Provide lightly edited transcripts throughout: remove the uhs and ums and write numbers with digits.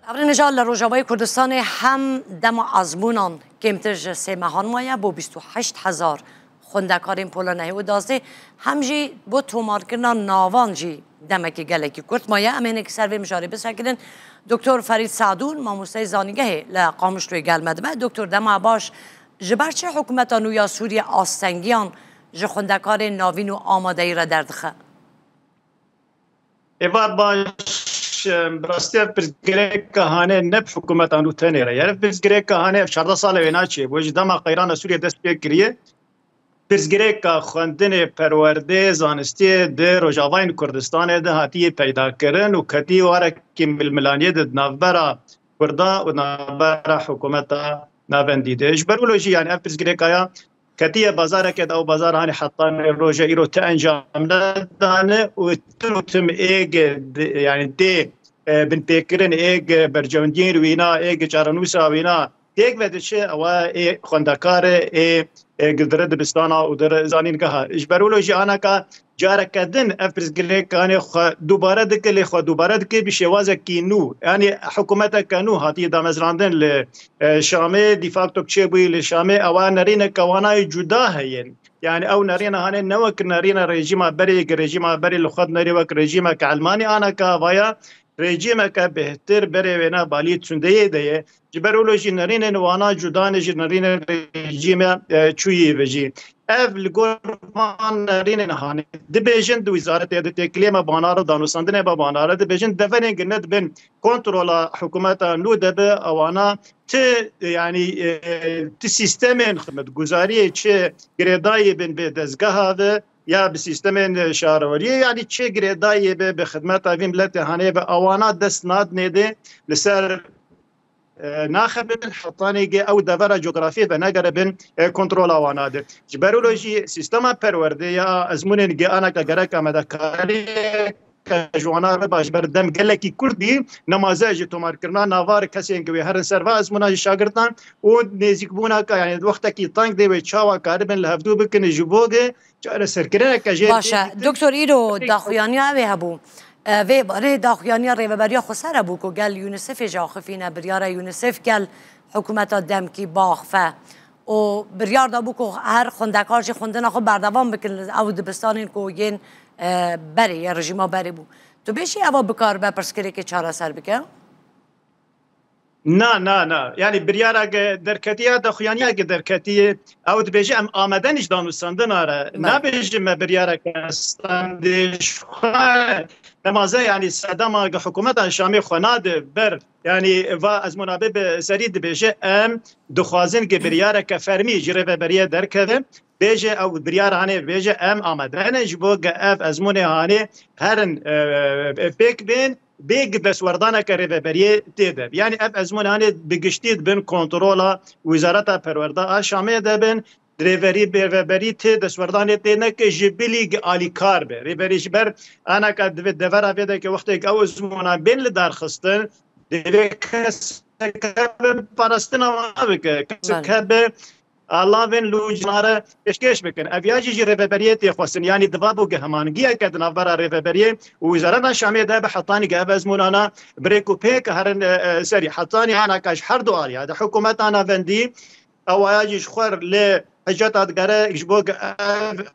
افرین نجال لروجاوای کردستان هم دم آزمونان کمتر سه ماهان مایه با 28,000 خوندکارین پولانه و دازده همجی با تومار کردن ناوان جی دمکی گلکی کرد مایه امینه که سروی مجاری بسکرین دکتر فرید سعدون ماموسه زانیگه لقامش روی گل مدمه دکتر دم باش جبرچه حکومتانو یا سوریه آستنگیان جه خوندکار ناوین و آماده ای را دردخه ایوار باش براستی پرزگره کهانه نب حکومتانو تنه را یعنی پرزگره کهانه 14 سال وینا چیه بوش دما قیران سوریه دست بکریه پرزگره که خواندن پرورده زانستی ده روجاوین کردستان ده هاتی پیدا کرن و کتی واره که ململانیه ده نوبرا کردا و نوبرا حکومتا نابندیده اجبرولوژی یعنی اف پرزگره که کتی بازار که او بازار هانی حتان روجا ایرو تا انجام ندانه و تم ایگ یعنی ده بن پیکرن ایگ برجوندین وینا ایگ چارنوسا وینا یک ودشه و خوندکار قدرت دبستانا و در زانین که اجبرولوژی آنها که جاره کردن افرزگله کانی دوباره دکلی خود دوباره دکی بشوازه کینو یعنی حکومت کانو هاتی دامزراندن ل شامه دیفاکتو چه بوی ل شامه اوان نرین کوانای جدا هین یعنی او نرین هانه نوک نرین رژیم بری لخد نری وک رژیم که علمانی آنها که وایا رژیم که بهتر بره وینا بالی چونده ده جبرولوژی نرین نوانا جدا نرین رژیم چویی وجی اف لگورمان نرین نهانه دبیجن دو وزارت تکلیم بانار دانوساندن با بانار دبیجن دفنین گند بین کنترل حکومت نو دبه اوانا ت یعنی ت سیستم خدمت گزاری چه گردای بین به دزگاه و یا به سیستم شهروری یعنی چه گردایی به خدمت اوین ملت هانه به اوانا دست ناد نده لسر ناخبن حطاني او دفر جغرافي بنقر بن كنترول اواناد جبرولوجي سيستما پرورده یا ازمون گه انا گرک مدکاری جوانا باش بردم گلکی کردی نمازج تومار کرنا نوار کسی انگوی هر سروا ازمونا شاگردان و نزیک بونا که یعنی وقتا کی تانک دی و چاوا کاربن لهفدو بکن جبوگه چاره سرکرنه که باشه دکتر ایرو داخویانی اوی هبو و باره داخویانی ریوبریا خسر بو که گل یونیسف جاخفینه بریار یونیسف گل حکومت دم کی باخفه و بریار دا بو که هر خوندکار چی خوندن خود بردوام بکن او دبستانین که ین بری یا رژیما بری بو تو بیشی اوا بکار بپرسکری که چاره سر بکن؟ نه یعنی بریار درکتیه داخویانی اگه درکتیه او دبیجی ام آمدنش دانوستاندن آره نبیجی ما بریار کستندش نمازه یعنی صدام حکومت شامی خناد بر یعنی و از منابع سرید بیشه ام دخوازن که بریاره که فرمی جره و بریه درکده بیشه او بریاره هانه بیشه ام آمدنه جبو که اف از منه هانه هرن پیک بین بیگ دستوردانه که ریوبریه تیده یعنی اف از منه هانه بگشتید بین کنترولا وزارت پرورده شامی ده بین ریوبری تی دستوردانه تی نه که جبلی آلی کار به ریوبریش بر انا که دور آفیده که وقتی که او زمانه بین لدار خستن دیگه کس پرستن آمده که کس که الله بین لوجناره پیشکش بکن اویاجی جی ریوبریه تی خواستن یعنی دوابو که همانگیه که دنابرا ریوبریه وزارت شامی ده به حطانی که از منانا بریکو پیک هرن سری حطانی انا کاش هر دو آلیا ده حکومت انا وندی اویاجیش خور ل حجات ادگاره اجبوگ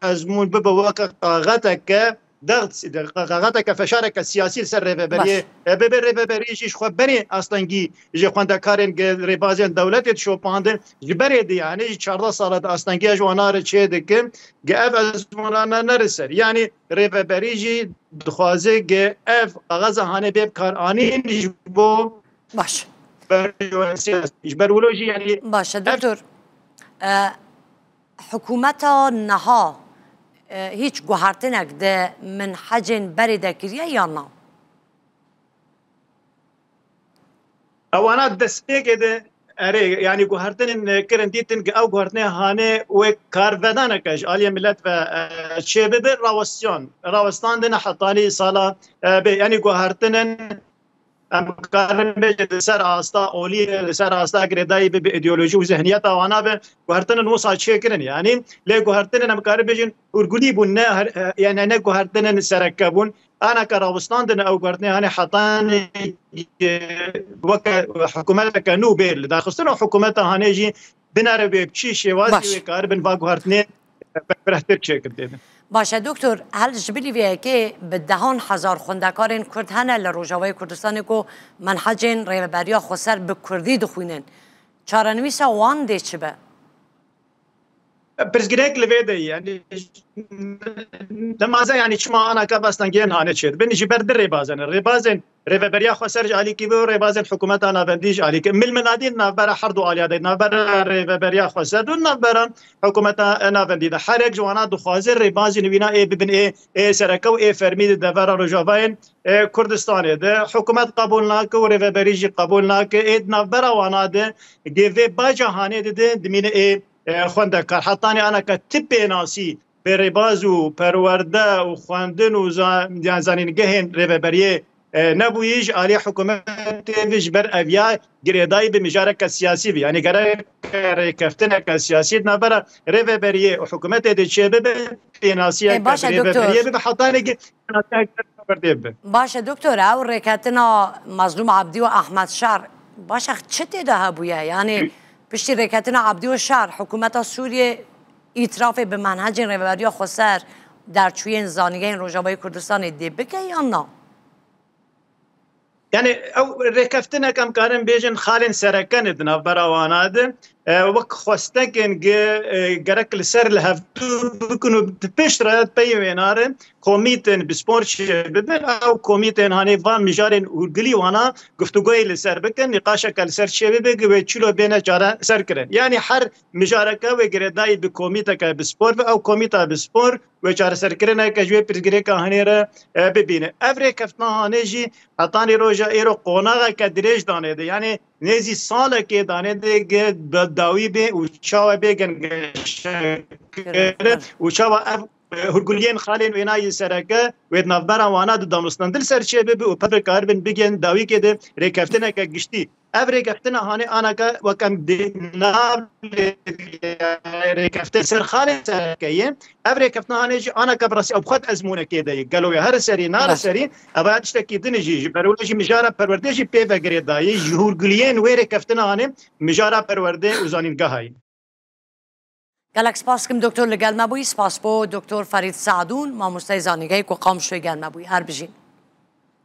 ازمون ببوك قاغتك ضغط قاغتك فشارك السياسي سر ريبري ريبريش خو بني اصلا جي خوندكارن ريبازين دولت شو باندن جبري دي يعني 14 سال اصلا جوانار تشيدك اف ازمونا نرسر يعني ريبريجي دخوازه اف غزا هانه بيب كارانين جبو باش اجبرولوجي يعني باش دكتور حکومت نها هیچ گوهرتنک ده من حجن بری دکریه یا نه؟ اوانا دسته ده اره یعنی گوهرتن کرن دیتن که او گوهرتنه هانه و کارودانه کش آلی ملت و چه بده راوستان ده حطانی سالا یعنی گوهرتنن کارن به سر آستا اولی سر آستا گردایی به ایدئولوژی و ذهنیت آوانا به گوهرتن نوسا چه کرن یعنی لی گوهرتن نم کار بجن ارگولی بون نه یعنی نه گوهرتن سرکبون انا كراوستان دنا او قرتني هاني حطاني وك حكومات كانو بير داخستنا حكومات هانيجي بنار بشي شوازي وكار بن واغورتني برهتر شكل. باشه دکتر هل جبلی ویه که به 10,000 خوندکارین کرد هنه لروجاوی کردستانی که منحجین ریوبریا خسر به کردی دخوینن چارنویسا وان ده چه به؟ برزگرک لویده یعنی دمازه یعنی چما انا کبستن گین هانه چید بنی جبر در ریبازن ریوبریا خسر جالی کی و ریبازن حکومت انا بندیج علی کی مل منادین نبر حرد علیاده نبر ریوبریا خسر دون نبر حکومت انا بندیده هر یک جوانا دو خازر ریبازن وینا ای ببن ای سرکو ای فرمید دور روجاوین کردستان ده حکومت قبول نک و ریوبریجی قبول نک ای نبر وانا ده گیو باجا هانه ده دمینه ای خوندکار حتانی انا کتب ناسی برباز و پرورده و خواندن و زانینگهن ریوبریه نبویش علی حکومت ویش بر اویا گریدای به مجارک سیاسی بی یعنی گره کفتن سیاسی نبره ریوبریه و حکومت ده چه به ناسی ریوبریه به حتانی باشه دکتر او رکتنا مظلوم عبدی و احمد شهر باشه چه تده بویه یعنی پشتی رکتنا عبدی و شهر حکومت سوریه اعتراف به منهج ریوبریا خسر در چوی زانیگه روجاوی کردستان دی بکه یا نه؟ یعنی او رکفتنا کم کارن بیجن خالن سرکن ادنا براواناد وقت خواستکن گرک لسر لهفتو بکنو پیش رایت پیویناره کمیتن بسپورت ببن او کمیتن هانی وان مجارن اورگلی وانا گفتگوی لسر بکن نقاشه کل سر چه بگه و چلو بین جارا سر کرن یعنی هر مجارکه و گردای به کمیته که بسپورت او کمیته بسپورت و جار سر کرنه که جوی پرگری که هانی را ببینه افری کفتنا هانی جی حتانی روجا ایرو قوناغه که دریج دانه ده یعنی نزی سال که دانه ده داوی به و چاو بگن و چاو هرگولین خالین وینای سرکه و نفبر وانا دو دامستان دل سرچه به و پر کاربن بگن داوی که ده ریکفتنه که گشتی اف ریکفتنه هانه آنا که وکم ناب ریکفتن سر خالین سرکه اف ریکفتنه هانه جی آنا که برسی ابخد ازمونه که ده گلوی هر سری نار سری اباد شتکی دنجی برولوژی مجارا پروردهشی پی وگری دایی هرگولین و ریکفتنه هانه مجارا پرورده و زانینگاه های گلک سپاس کم دکتر لگل مبوی سپاس بو دکتر فرید سعدون ماموستای زانیگه کو قام شوی گل مبوی هر بجین